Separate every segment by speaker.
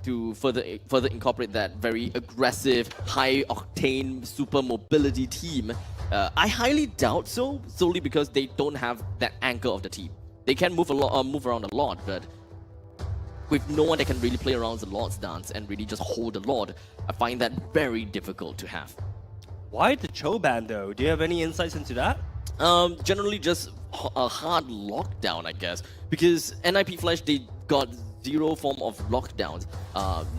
Speaker 1: to further incorporate that very aggressive, high-octane, super mobility team. I highly doubt so, solely because they don't have that anchor of the team. They can move around a lot, but with no one that can really play around the Lord's dance and really just hold the Lord, I find that very difficult to have.
Speaker 2: Why the Cho ban though? Do you have any insights into that?
Speaker 1: Generally just a hard lockdown, I guess, because NIP Flash, they got zero form of lockdowns.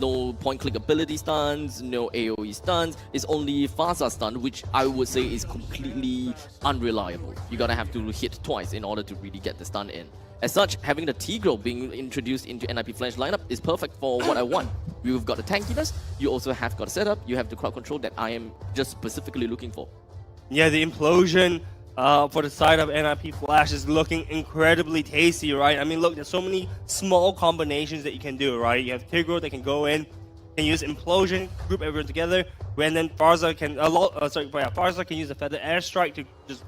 Speaker 1: No point-click ability stuns, no AoE stuns. It's only Pharsa stun, which I would say is completely unreliable. You gotta have to hit twice in order to really get the stun in. As such, having the Tigro being introduced into NIP Flash lineup is perfect for what I want. You've got the tankiness, you also have got a setup, you have the crowd control that I am just specifically looking for.
Speaker 2: Yeah, the implosion for the side of NIP Flash is looking incredibly tasty, right? I mean, look, there's so many small combinations that you can do, right? You have Tigro that can go in, can use implosion, group everyone together, and then Pharsa can Pharsa can use a feather airstrike to just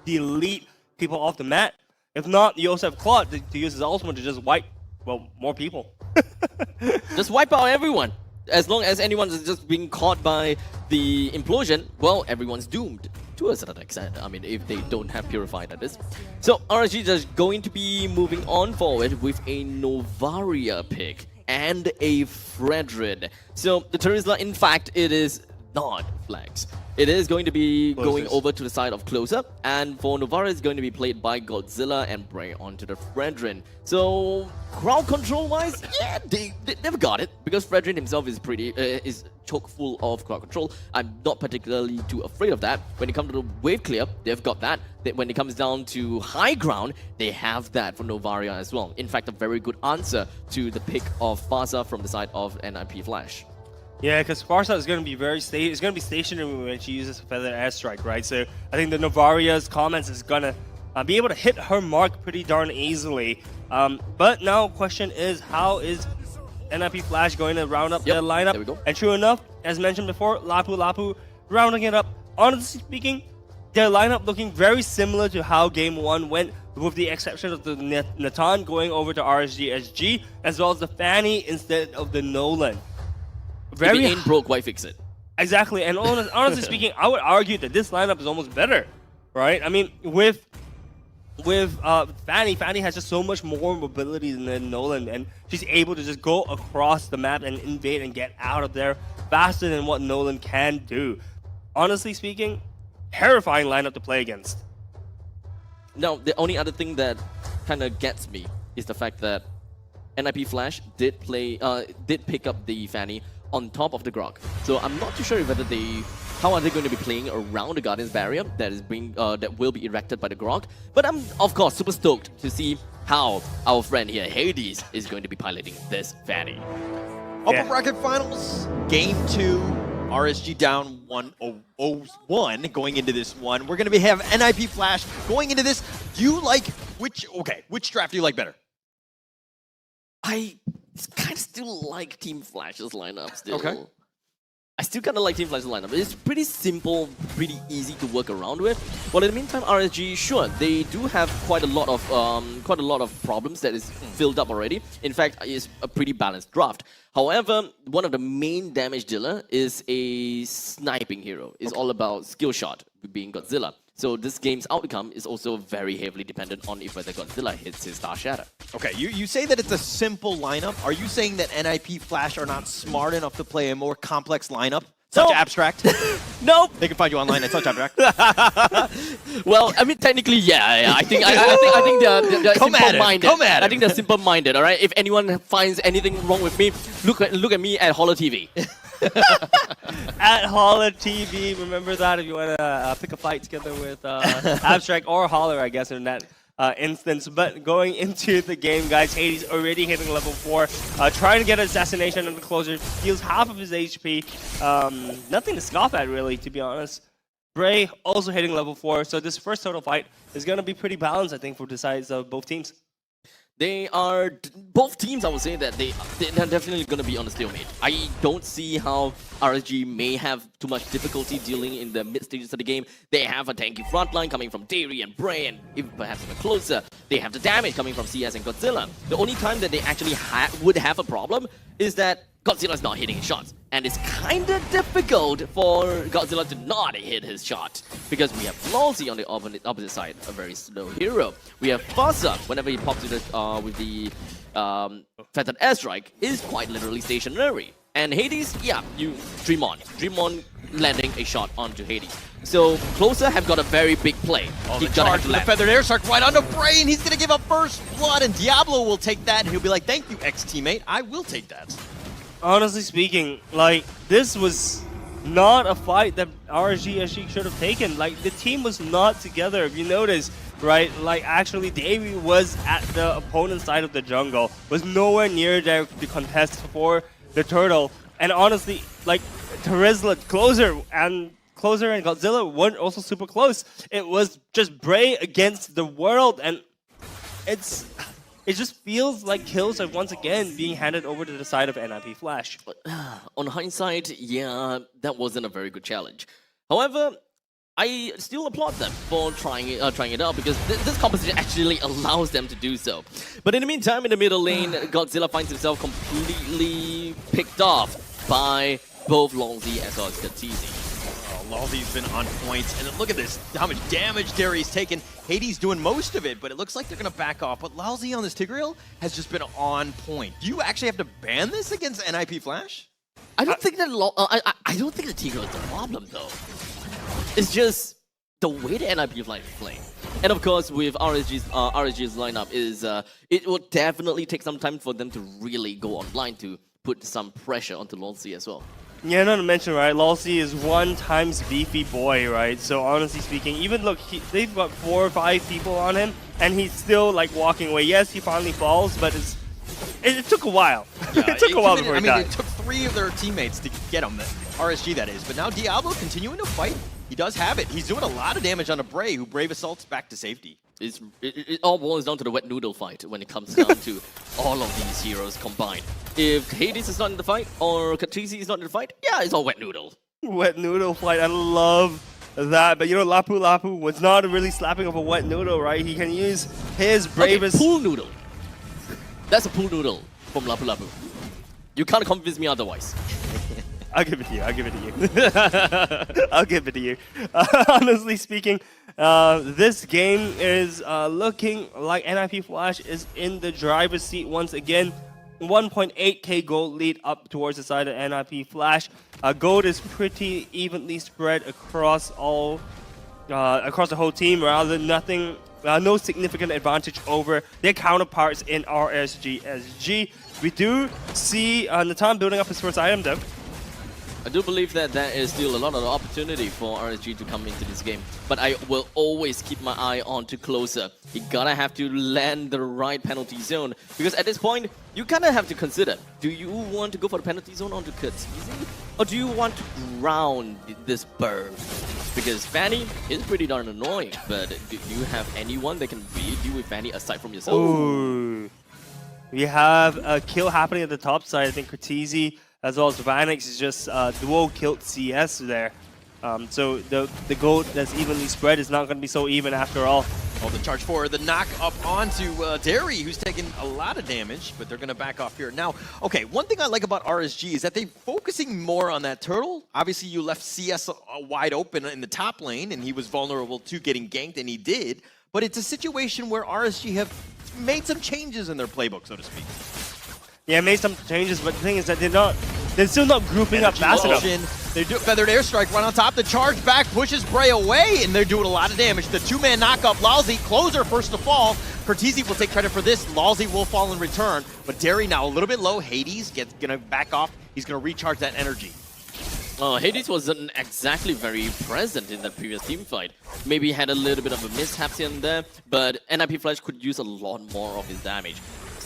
Speaker 2: delete people off the mat. If not, you also have Claude to use his ultimate to just wipe, well, more people.
Speaker 1: Just wipe out everyone. As long as anyone is just being caught by the implosion, well, everyone's doomed. To a certain extent, I mean, if they don't have Purified, that is. So, RSG is going to be moving on forward with a Novaria pick and a Fredrin. So, the Terizla, in fact, it is not Flex. It is going to be going over to the side of Closer, and for Novaria, it's going to be played by Godzilla and Bray onto the Fredrin. So, crowd control-wise, yeah, they've got it, because Fredrin himself is is chock full of crowd control. I'm not particularly too afraid of that. When it comes to the wave clear, they've got that. When it comes down to high ground, they have that for Novaria as well. In fact, a very good answer to the pick of Pharsa from the side of NIP Flash.
Speaker 2: Yeah, because Pharsa is going to be it's going to be stationary when she uses Feather Airstrike, right? So I think the Novaria's comments is going to be able to hit her mark pretty darn easily. But now question is, how is NIP Flash going to round up their lineup?
Speaker 1: There we go.
Speaker 2: And true enough, as mentioned before, Lapu Lapu rounding it up. Honestly speaking, their lineup looking very similar to how Game 1 went, with the exception of the Natan going over to RSG SG, as well as the Fanny instead of the Nolan.
Speaker 1: If it ain't broke, why fix it?
Speaker 2: Exactly, and honestly speaking, I would argue that this lineup is almost better, right? I mean, with Fanny has just so much more mobility than Nolan, and she's able to just go across the map and invade and get out of there faster than what Nolan can do. Honestly speaking, terrifying lineup to play against.
Speaker 1: Now, the only other thing that kind of gets me is the fact that NIP Flash did pick up the Fanny on top of the Grok. So I'm not too sure whether how are they going to be playing around the Guardian's Barrier that will be erected by the Grok. But I'm, of course, super stoked to see how our friend here, Hades, is going to be piloting this Fanny.
Speaker 3: Upper bracket finals, Game 2, RSG down 1-0-1 going into this one. We're going to have NIP Flash going into this. Do you like which draft do you like better?
Speaker 1: I kind of still like Team Flash's lineup still.
Speaker 3: Okay.
Speaker 1: I still kind of like Team Flash's lineup. It's pretty simple, pretty easy to work around with. But in the meantime, RSG, sure, they do have quite a lot of problems that is filled up already. In fact, it's a pretty balanced draft. However, one of the main damage dealer is a sniping hero. It's all about skill shot, being Godzilla. So this game's outcome is also very heavily dependent on if whether Godzilla hits his Star Shatter.
Speaker 3: Okay, you say that it's a simple lineup. Are you saying that NIP Flash are not smart enough to play a more complex lineup? Such abstract?
Speaker 1: Nope.
Speaker 3: They can find you online at such abstract.
Speaker 1: Well, I mean, technically, yeah. I think they're simple-minded.
Speaker 3: Come at it.
Speaker 1: I think they're simple-minded. All right. If anyone finds anything wrong with me, look at me at Holo TV.
Speaker 2: At Holler TV, remember that if you want to pick a fight together with Abstract or Holler, I guess, in that instance. But going into the game, guys, Hades already hitting level 4, trying to get an assassination on the closer, heals half of his HP. Nothing to scoff at, really, to be honest. Bray also hitting level 4, so this first total fight is going to be pretty balanced, I think, for the sides of both teams.
Speaker 1: they are both teams. I would say that they're definitely going to be on a stalemate. I don't see how RSG may have too much difficulty dealing in the mid stages of the game. They have a tanky frontline coming from Dairy and Bray, and even perhaps even closer, they have the damage coming from CS and Godzilla. The only time that they actually would have a problem is that Godzilla's not hitting his shots. And it's kind of difficult for Godzilla to not hit his shot. Because we have Flawsy on the opposite side, a very slow hero. We have Fuzza, whenever he pops with the Feathered Airstrike, is quite literally stationary. And Hades, yeah, you Dream on landing a shot onto Hades. So Closer have got a very big play.
Speaker 3: Oh,
Speaker 1: He's
Speaker 3: the
Speaker 1: gonna
Speaker 3: charge
Speaker 1: have to
Speaker 3: with the
Speaker 1: land.
Speaker 3: Feathered Airstrike right onto Bray, and he's going to give up first blood, and Diablo will take that, and he'll be like, thank you, ex-teammate, I will take that.
Speaker 2: Honestly speaking, like, this was not a fight that RSG should have taken. Like, the team was not together, if you notice, right? Like, actually, Davey was at the opponent's side of the jungle, was nowhere near there to contest for the turtle. And honestly, like, Terizla, Closer and Godzilla weren't also super close. It was just Bray against the world, and it just feels like kills are once again being handed over to the side of NIP Flash.
Speaker 1: On hindsight, yeah, that wasn't a very good challenge. However, I still applaud them for trying it out because this composition actually allows them to do so. But in the meantime, in the middle lane, Godzilla finds himself completely picked off by both Longzy as well as Katizi.
Speaker 3: Lalzi's been on point, and look at this, how much damage Derry's taken. Hades doing most of it, but it looks like they're going to back off. But Lalzi on this Tigreal has just been on point. Do you actually have to ban this against NIP Flash?
Speaker 1: I don't think that I don't think the Tigreal is the problem though. It's just the way the NIP Flash is playing. And of course, with RSG's lineup is it will definitely take some time for them to really go online to put some pressure onto Lalzi as well.
Speaker 2: Yeah, not to mention, right, Lalzi is 1 times beefy boy, right? So honestly speaking, even look, they've got 4 or 5 people on him, and he's still like walking away. Yes, he finally falls, but it took a while.
Speaker 3: Yeah,
Speaker 2: it took a while before he died.
Speaker 3: It took 3 of their teammates to get him, RSG that is. But now Diablo continuing to fight. He does have it. He's doing a lot of damage on a Bray, who Brave assaults back to safety.
Speaker 1: It all boils down to the wet noodle fight when it comes down to all of these heroes combined. If Hades is not in the fight or Katizi is not in the fight, yeah, it's all wet noodle.
Speaker 2: Wet noodle fight, I love that. But you know, Lapu Lapu was not really slapping of a wet noodle, right? He can use his bravest...
Speaker 1: Okay, pool noodle. That's a pool noodle from Lapu Lapu. You can't convince me otherwise.
Speaker 2: I'll give it to you. I'll give it to you. I'll give it to you. Honestly speaking, this game is looking like NIP Flash is in the driver's seat once again. 1.8k gold lead up towards the side of NIP Flash. Gold is pretty evenly spread across all across the whole team. Rather nothing, no significant advantage over their counterparts in RSG. We do see Natan building up his first item though.
Speaker 1: I do believe that there is still a lot of opportunity for RSG to come into this game, but I will always keep my eye on to Closer. You gotta have to land the right penalty zone, because at this point, you kinda have to consider, do you want to go for the penalty zone onto Katizi, or do you want to ground this bird? Because Fanny is pretty darn annoying, but do you have anyone that can really deal with Fanny aside from yourself?
Speaker 2: Ooh. We have a kill happening at the top side. I think Katizi as well as Vanix is just duo killed CS there. So the gold that's evenly spread is not going to be so even after all.
Speaker 3: Oh, the charge forward, the knock up onto Derry, who's taking a lot of damage, but they're going to back off here. Now, okay, one thing I like about RSG is that they're focusing more on that turtle. Obviously, you left CS wide open in the top lane, and he was vulnerable to getting ganked, and he did. But it's a situation where RSG have made some changes in their playbook, so to speak.
Speaker 2: Yeah, made some changes, but the thing is that they're still not grouping up fast enough.
Speaker 3: They do Feathered Airstrike right on top. The charge back pushes Bray away, and they're doing a lot of damage. The 2-man knockup, Lalzi, Closer first to fall. Pertizi will take credit for this. Lalzi will fall in return, but Derry now a little bit low. Hades gonna back off. He's gonna recharge that energy.
Speaker 1: Hades wasn't exactly very present in that previous team fight. Maybe had a little bit of a mishap here and there, but NIP Flash could use a lot more of his damage.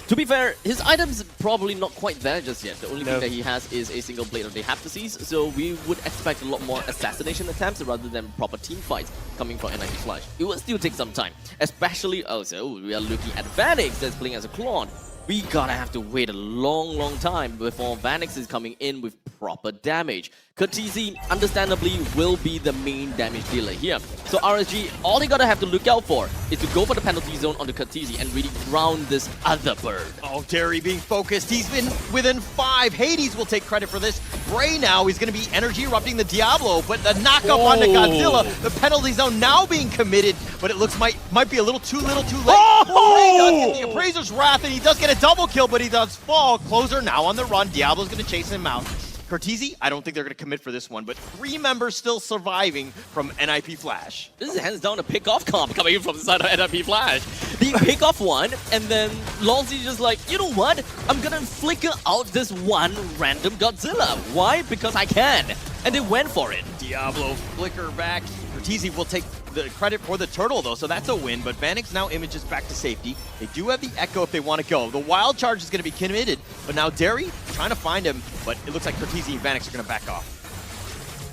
Speaker 1: To be fair, his items probably not quite there just yet. The only
Speaker 2: No.
Speaker 1: thing that he has is a single blade of the Haptoses, so we would expect a lot more assassination attempts rather than proper team fights coming from NIP Flash. It will still take some time, especially also we are looking at Vanix that's playing as a Claude. We gotta have to wait a long time before Vanix is coming in with proper damage. Curtisi, understandably, will be the main damage dealer here. So RSG, all they gotta have to look out for is to go for the penalty zone on the Curtisi and really ground this other bird.
Speaker 3: Oh, Derry being focused. He's been within 5. Hades will take credit for this. Bray now is going to be energy erupting the Diablo, but the knockup onto Godzilla, the penalty zone now being committed, but it looks might be a little too late. Bray does get the Appraiser's Wrath, and he does get a double kill, but he does fall. Closer now on the run. Diablo's going to chase him out. Curtisi, I don't think they're going to commit for this one, but 3 members still surviving from NIP Flash.
Speaker 1: This is hands down a pick-off comp coming in from the side of NIP Flash. They pick off one, and then Lolzy just like, you know what? I'm gonna flicker out this one random Godzilla. Why? Because I can. And they went for it.
Speaker 3: Diablo flicker back. Curtisi will take the credit for the turtle, though, so that's a win. But Vanix now images back to safety. They do have the Echo if they want to go. The Wild Charge is going to be committed, but now Derry trying to find him, but it looks like Curtisi and Vanix are going to back off.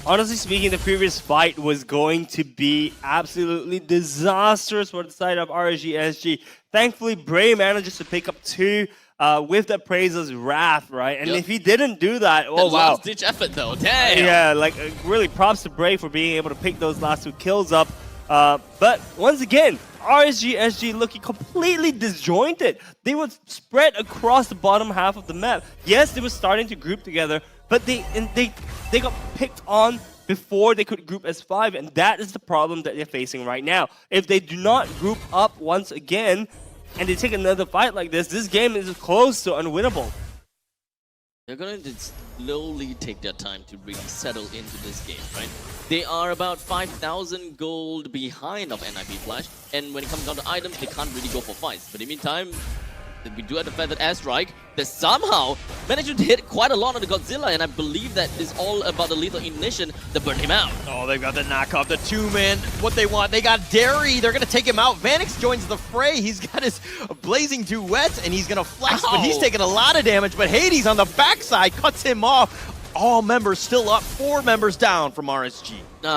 Speaker 2: Honestly speaking, the previous fight was going to be absolutely disastrous for the side of RSG. Thankfully, Bray manages to pick up 2 with the Appraiser's Wrath, right? And if he didn't do that, oh wow.
Speaker 1: Last-ditch effort though, damn!
Speaker 2: Yeah, like really props to Bray for being able to pick those last 2 kills up. But once again, RSG looking completely disjointed. They were spread across the bottom half of the map. Yes, they were starting to group together, but they got picked on before they could group as 5, and that is the problem that they're facing right now. If they do not group up once again, and they take another fight like this game is close to unwinnable.
Speaker 1: They're going to slowly take their time to really settle into this game, right? They are about 5,000 gold behind of NIP Flash, and when it comes down to items, they can't really go for fights. But in the meantime, we do have the Feathered Airstrike that somehow managed to hit quite a lot on the Godzilla, and I believe that is all about the lethal ignition that burned him out.
Speaker 3: Oh, they've got the knockoff, the 2-man. What they want, they got Derry. They're going to take him out. Vanix joins the fray. He's got his blazing duets, and he's going to flex, but he's taking a lot of damage. But Hades on the backside cuts him off. All members still up, 4 members down from RSG.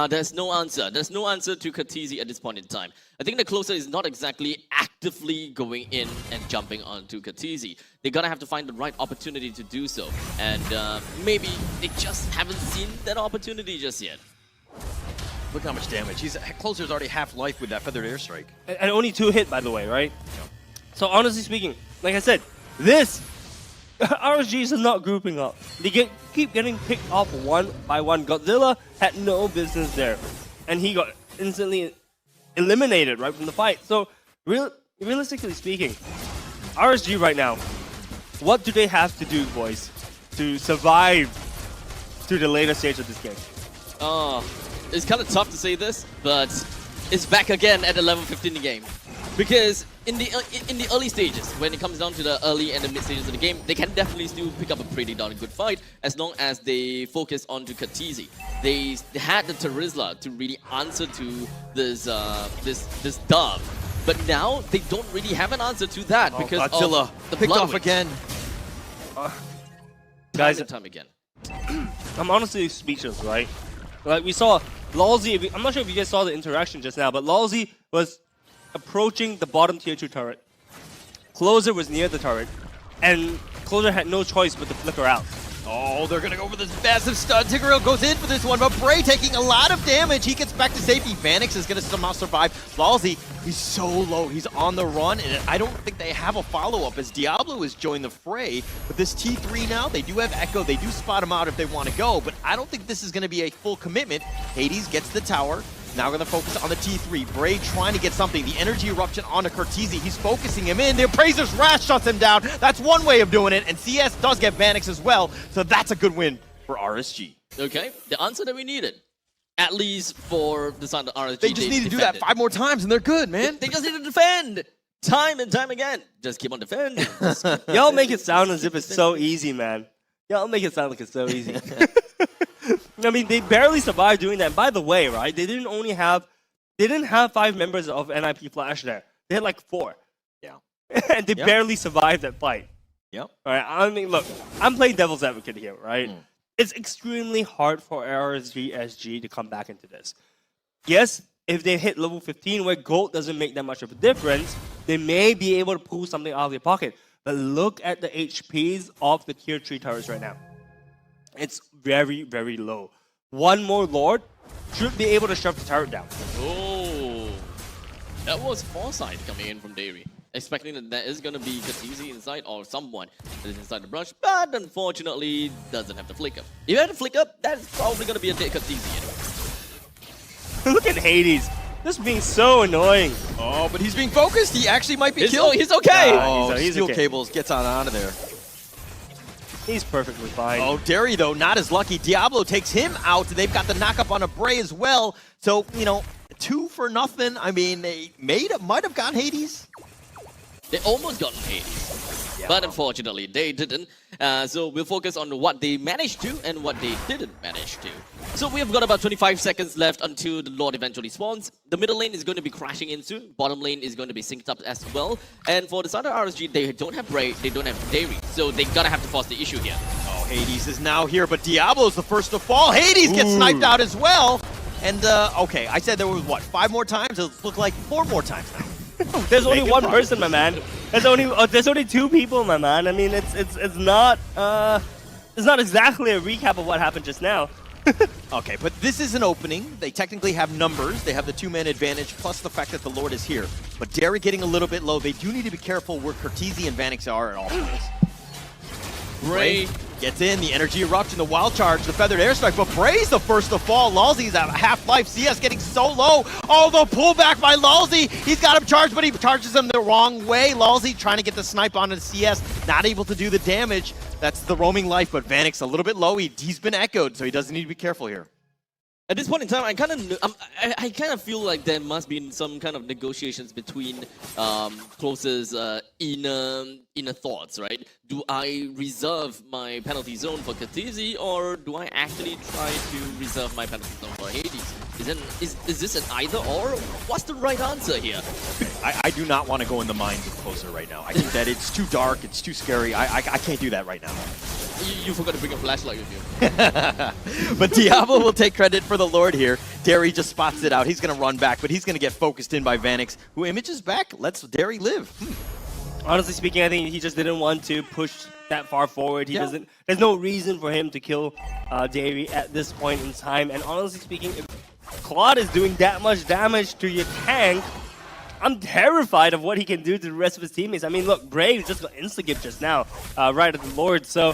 Speaker 1: There's no answer. There's no answer to Curtisi at this point in time. I think the closer is not exactly actively going in and jumping onto Curtisi. They're gonna have to find the right opportunity to do so. And maybe they just haven't seen that opportunity just yet.
Speaker 3: Look how much damage. Closer's already half life with that Feathered Airstrike.
Speaker 2: And only 2 hit, by the way, right? Yeah. So honestly speaking, like I said, this RSG is not grouping up. They keep getting picked off one by one. Godzilla had no business there, and he got instantly eliminated right from the fight. So realistically speaking, RSG right now, what do they have to do, boys, to survive to the later stage of this game?
Speaker 1: It's kind of tough to say this, but it's back again at 11:15 in the game. Because in the early stages, when it comes down to the early and the mid stages of the game, they can definitely still pick up a pretty darn good fight as long as they focus onto Curtisi. They had the Terizla to really answer to this this dove, but now they don't really have an answer to that because
Speaker 3: Godzilla
Speaker 1: of the
Speaker 3: picked
Speaker 1: Blood
Speaker 3: off
Speaker 1: Wings.
Speaker 3: again.
Speaker 2: Guys,
Speaker 1: Time again.
Speaker 2: I'm honestly speechless, right? Like we saw Lolzy, I'm not sure if you guys saw the interaction just now, but Lolzy was approaching the bottom tier 2 turret. Closer was near the turret, and Closer had no choice but to flicker out.
Speaker 3: Oh, they're going to go for this massive stun. Tigreal goes in for this one, but Bray taking a lot of damage. He gets back to safety. Vanix is going to somehow survive. Lolzy, he's so low. He's on the run, and I don't think they have a follow-up as Diablo has joined the fray. But this T3 now, they do have Echo. They do spot him out if they want to go, but I don't think this is going to be a full commitment. Hades gets the tower. Now going to focus on the T3. Bray trying to get something. The energy eruption onto Curtisi. He's focusing him in. The Appraiser's Wrath shuts him down. That's one way of doing it. And CS does get Vanix as well. So that's a good win for RSG.
Speaker 1: Okay, the answer that we needed. At least for the side of RSG.
Speaker 3: They just need to do that 5 more times and they're good, man.
Speaker 1: They just need to defend. Time and time again. Just keep on defending.
Speaker 2: Y'all make it sound as if it's so easy, man. Y'all make it sound like it's so easy. I mean, they barely survived doing that. By the way, right, they didn't have 5 members of NIP Flash there. They had like 4.
Speaker 3: Yeah.
Speaker 2: and they barely survived that fight.
Speaker 3: Yep.
Speaker 2: All right, I mean, look, I'm playing devil's advocate here, right? It's extremely hard for RSG to come back into this. Yes, if they hit level 15 where gold doesn't make that much of a difference, they may be able to pull something out of their pocket. But look at the HPs of the tier 3 turrets right now. It's very, very low. One more Lord should be able to shove the turret down.
Speaker 1: Oh, that was foresight coming in from Dairy. Expecting that there is going to be Kha'Zix inside or someone that is inside the brush, but unfortunately doesn't have the flicker. If you had the flicker, that's probably going to be a dead Kha'Zix anyway.
Speaker 2: Look at Hades, just being so annoying.
Speaker 3: Oh, but he's being focused. He actually might be
Speaker 1: He's
Speaker 3: killed.
Speaker 1: he's okay.
Speaker 3: Oh,
Speaker 2: he's
Speaker 3: steel
Speaker 2: okay.
Speaker 3: cables gets out of there.
Speaker 2: He's perfectly fine.
Speaker 3: Oh, Derry, though, not as lucky. Diablo takes him out. They've got the knock-up on a Bray as well. So, you know, 2 for nothing. I mean, they might have gotten Hades.
Speaker 1: They almost got Hades, but unfortunately they didn't. So we'll focus on what they managed to and what they didn't manage to. So we have got about 25 seconds left until the Lord eventually spawns. The middle lane is going to be crashing in soon. Bottom lane is going to be synced up as well. And for the side of RSG, they don't have Bray, they don't have Dairy. So they gotta have to force the issue here.
Speaker 3: Oh, Hades is now here, but Diablo's the first to fall. Hades gets sniped out as well. And, okay, I said there was, what, 5 more times? It looked like 4 more times now.
Speaker 2: There's only one person, my man. There's only 2 people, my man. I mean, it's not exactly a recap of what happened just now.
Speaker 3: Okay, but this is an opening. They technically have numbers. They have the 2-man advantage, plus the fact that the Lord is here. But Derry getting a little bit low. They do need to be careful where Kha'Zix and Vanix are at all times. Bray gets in, the energy eruption, the wild charge, the feathered airstrike, but Bray's the first to fall. Lalzi's at half-life. CS getting so low. Oh, the pullback by Lalzi. He's got him charged, but he charges him the wrong way. Lalzi trying to get the snipe onto the CS, not able to do the damage. That's the roaming life, but Vanix a little bit low. He's been echoed, so he doesn't need to be careful here.
Speaker 1: At this point in time, I kind of feel like there must be some kind of negotiations between Close's inner thoughts, right? Do I reserve my penalty zone for Kha'Zix, or do I actually try to reserve my penalty zone for Hades? Is this an either or? What's the right answer here?
Speaker 3: I do not want to go in the minds of Closer right now. I think that it's too dark, it's too scary. I can't do that right now.
Speaker 1: You forgot to bring a flashlight with you.
Speaker 3: But Diablo will take credit for the Lord here. Derry just spots it out. He's going to run back, but he's going to get focused in by Vanix, who images back. Lets Derry live.
Speaker 2: Honestly speaking, I think he just didn't want to push that far forward. There's no reason for him to kill Dairy at this point in time. And honestly speaking, if Claude is doing that much damage to your tank, I'm terrified of what he can do to the rest of his teammates. I mean, look, Brave just got insta-gift just now, right at the Lord. So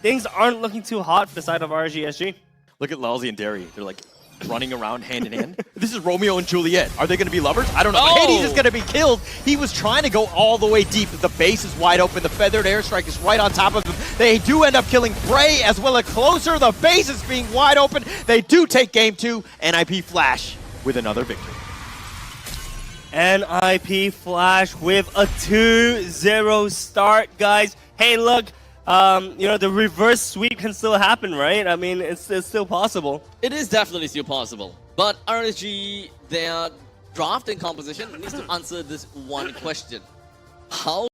Speaker 2: things aren't looking too hot for the side of RGSG.
Speaker 3: Look at Lalzi and Derry. They're like running around hand in hand. This is Romeo and Juliet. Are they going to be lovers? I don't know. But Hades is going to be killed. He was trying to go all the way deep. The base is wide open. The feathered airstrike is right on top of him. They do end up killing Bray as well as Closer. The base is being wide open. They do take game 2. NIP Flash with another victory.
Speaker 2: NIP Flash with a 2-0 start, guys. Hey, look. You know, the reverse sweep can still happen, right? I mean, it's still possible.
Speaker 1: It is definitely still possible. But RSG, their draft and composition needs to answer this one question. How